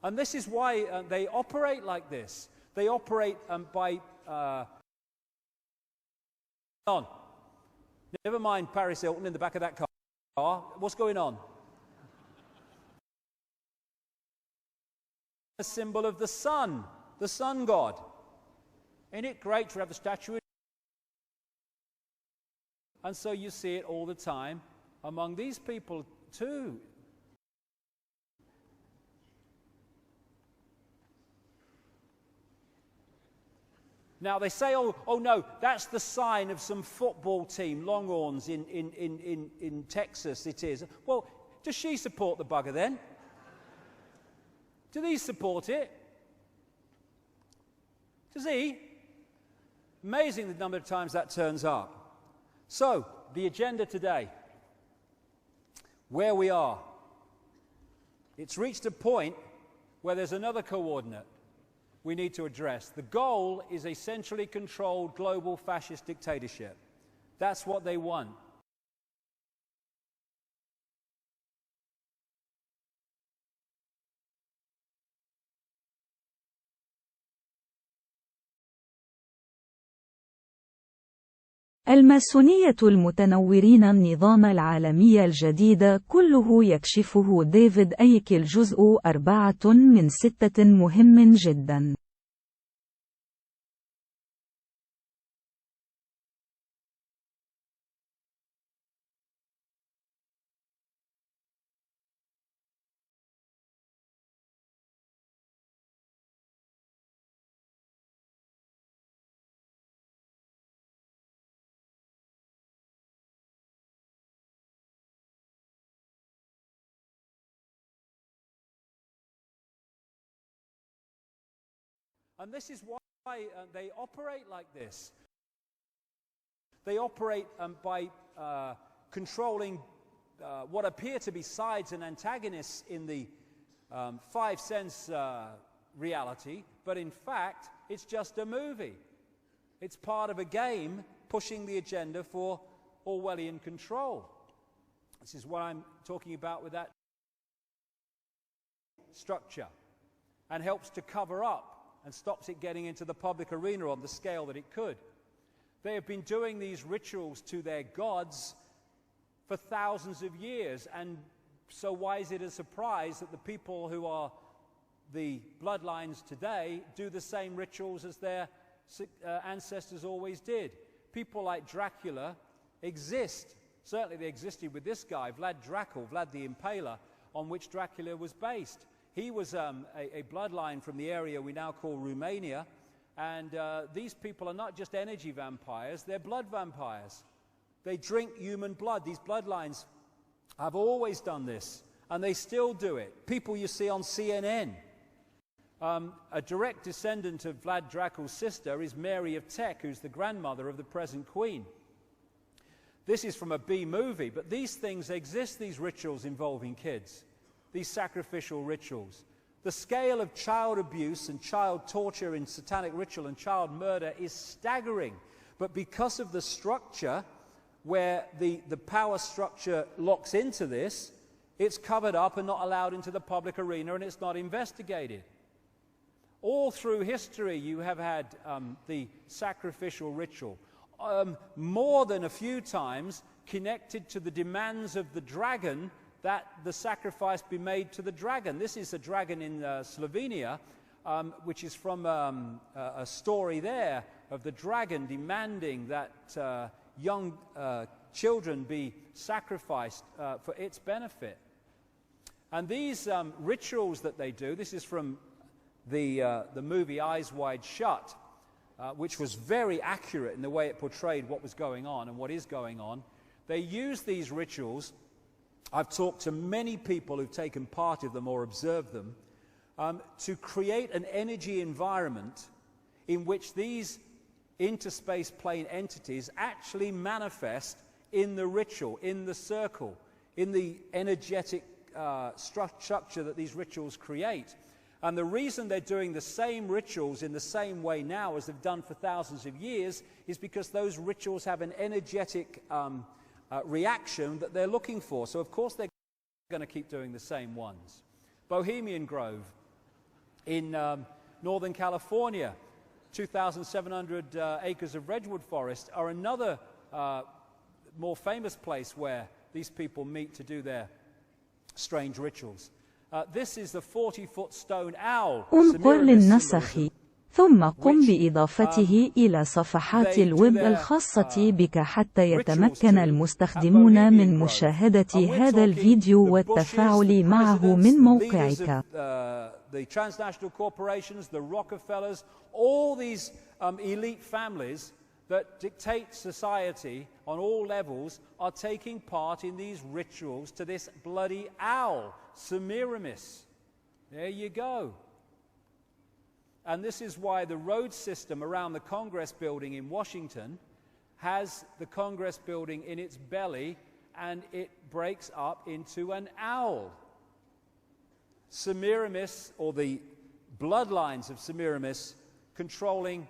And this is why they operate like this. They operate by... on. Never mind Paris Hilton in the back of that car. What's going on? A symbol of the sun god. Ain't it great to have the statue? And so you see it all the time among these people too. Now they say, oh no, that's the sign of some football team, Longhorns in Texas it is. Well, does she support the bugger then? Do these support it? Does he? Amazing the number of times that turns up. So, the agenda today. Where we are. It's reached a point where there's another coordinate we need to address. The goal is a centrally controlled global fascist dictatorship. That's what they want. الماسونية المتنورين النظام العالمي الجديد كله يكشفه ديفيد الجزء 4 من 6 مهم جدا. And this is why they operate like this. They operate by controlling what appear to be sides and antagonists in the five-sense reality, but in fact, it's just a movie. It's part of a game pushing the agenda for Orwellian control. This is what I'm talking about with that structure, and helps to cover up and stops it getting into the public arena on the scale that it could. They have been doing these rituals to their gods for thousands of years, and so why is it a surprise that the people who are the bloodlines today do the same rituals as their ancestors always did? People like Dracula exist. Certainly they existed with this guy, Vlad the Impaler, on which Dracula was based. He was a bloodline from the area we now call Romania, and these people are not just energy vampires, they're blood vampires. They drink human blood. These bloodlines have always done this, and they still do it. People you see on CNN. A direct descendant of Vlad Dracula's sister is Mary of Teck, who's the grandmother of the present queen. This is from a B movie, but these things exist, these rituals involving kids. These sacrificial rituals. The scale of child abuse and child torture in satanic ritual and child murder is staggering. But because of the structure, where the power structure locks into this, it's covered up and not allowed into the public arena, and it's not investigated. All through history you have had the sacrificial ritual. More than a few times connected to the demands of the dragon that the sacrifice be made to the dragon. This is a dragon in Slovenia, which is from a story there of the dragon demanding that young children be sacrificed for its benefit. And these rituals that they do, this is from the movie Eyes Wide Shut, which was very accurate in the way it portrayed what was going on and what is going on. They use these rituals. I've talked to many people who've taken part of them or observed them, to create an energy environment in which these interspace plane entities actually manifest in the ritual, in the circle, in the energetic structure that these rituals create. And the reason they're doing the same rituals in the same way now as they've done for thousands of years is because those rituals have an energetic reaction that they're looking for. So of course they're going to keep doing the same ones. Bohemian Grove, In Northern California, 2,700 acres of redwood forest are another more famous place where these people meet to do their strange rituals. This is the 40-foot stone owl. انظر للنسخ ثم قم بإضافته إلى صفحات الويب الخاصة بك حتى يتمكن المستخدمون من مشاهدة هذا الفيديو والتفاعل معه من موقعك. The transnational corporations, the Rockefellers, all these elite families that dictate society on all levels are taking part in these rituals to this bloody owl, Semiramis. There you go. And this is why the road system around the Congress building in Washington has the Congress building in its belly, and it breaks up into an owl. Semiramis, or the bloodlines of Semiramis, controlling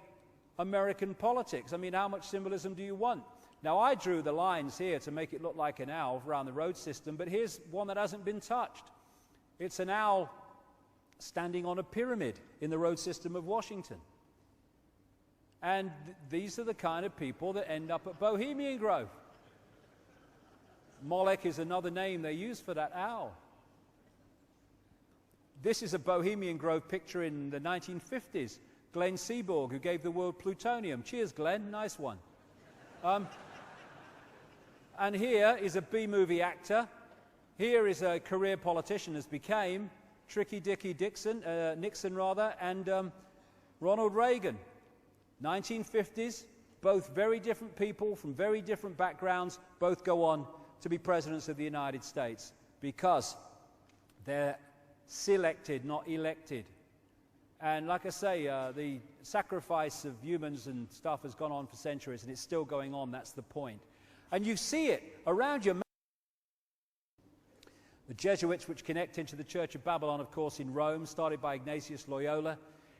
American politics. I mean, how much symbolism do you want? Now, I drew the lines here to make it look like an owl around the road system, but here's one that hasn't been touched. It's an owl standing on a pyramid in the road system of Washington. And these are the kind of people that end up at Bohemian Grove. Molech is another name they use for that owl. This is a Bohemian Grove picture in the 1950s. Glenn Seaborg, who gave the world plutonium. Cheers, Glenn. Nice one. And here is a B-movie actor. Here is a career politician, as became Tricky Dicky Nixon, and Ronald Reagan. 1950s, both very different people from very different backgrounds, both go on to be presidents of the United States because they're selected, not elected. And like I say, the sacrifice of humans and stuff has gone on for centuries, and it's still going on. That's the point. And you see it around you. The Jesuits, which connect into the Church of Babylon, of course, in Rome, started by Ignatius Loyola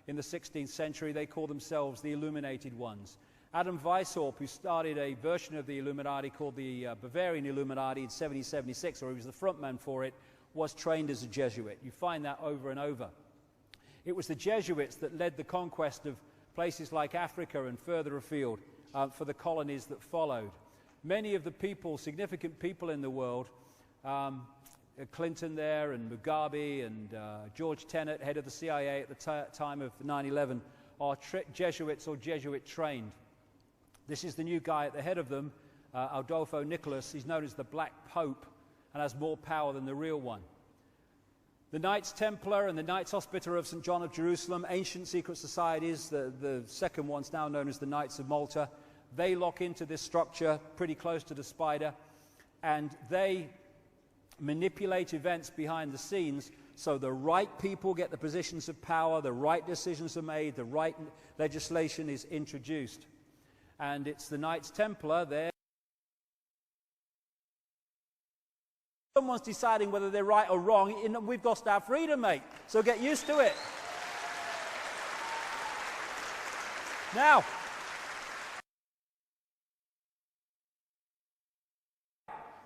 in the 16th century. They call themselves the Illuminated Ones. Adam Weishaupt, who started a version of the Illuminati called the Bavarian Illuminati in 1776, or he was the frontman for it, was trained as a Jesuit. You find that over and over. It was the Jesuits that led the conquest of places like Africa and further afield for the colonies that followed. Many of the people, significant people in the world, Clinton there and Mugabe and George Tenet, head of the CIA at the time of 9/11, are Jesuits or Jesuit trained. This is the new guy at the head of them, Adolfo Nicholas. He's known as the Black Pope and has more power than the real one. The Knights Templar and the Knights Hospitaller of St. John of Jerusalem, ancient secret societies, the second one's now known as the Knights of Malta, they lock into this structure pretty close to the spider, and they manipulate events behind the scenes so the right people get the positions of power, the right decisions are made, the right legislation is introduced. And it's the Knights Templar there. Someone's deciding whether they're right or wrong. We've lost our freedom, mate. So get used to it. Now,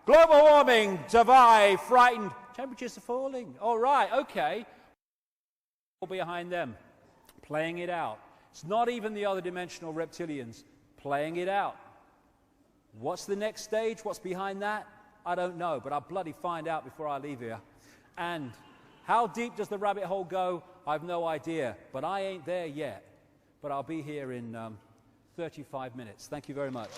global warming, survive, frightened. Temperatures are falling. All right, okay. Behind them, playing it out. It's not even the other dimensional reptilians playing it out. What's the next stage? What's behind that? I don't know, but I'll bloody find out before I leave here. And how deep does the rabbit hole go? I've no idea, but I ain't there yet. But I'll be here in 35 minutes. Thank you very much.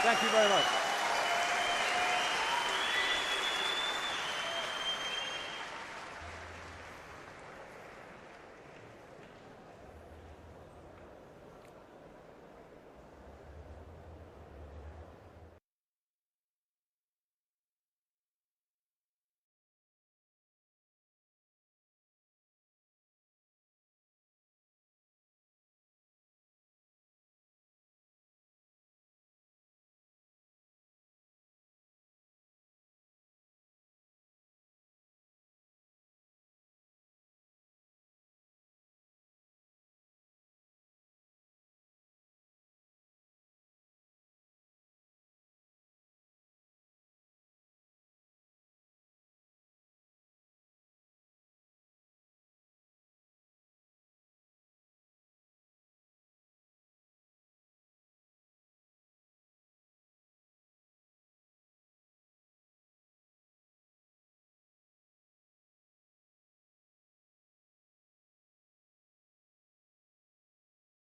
Thank you very much.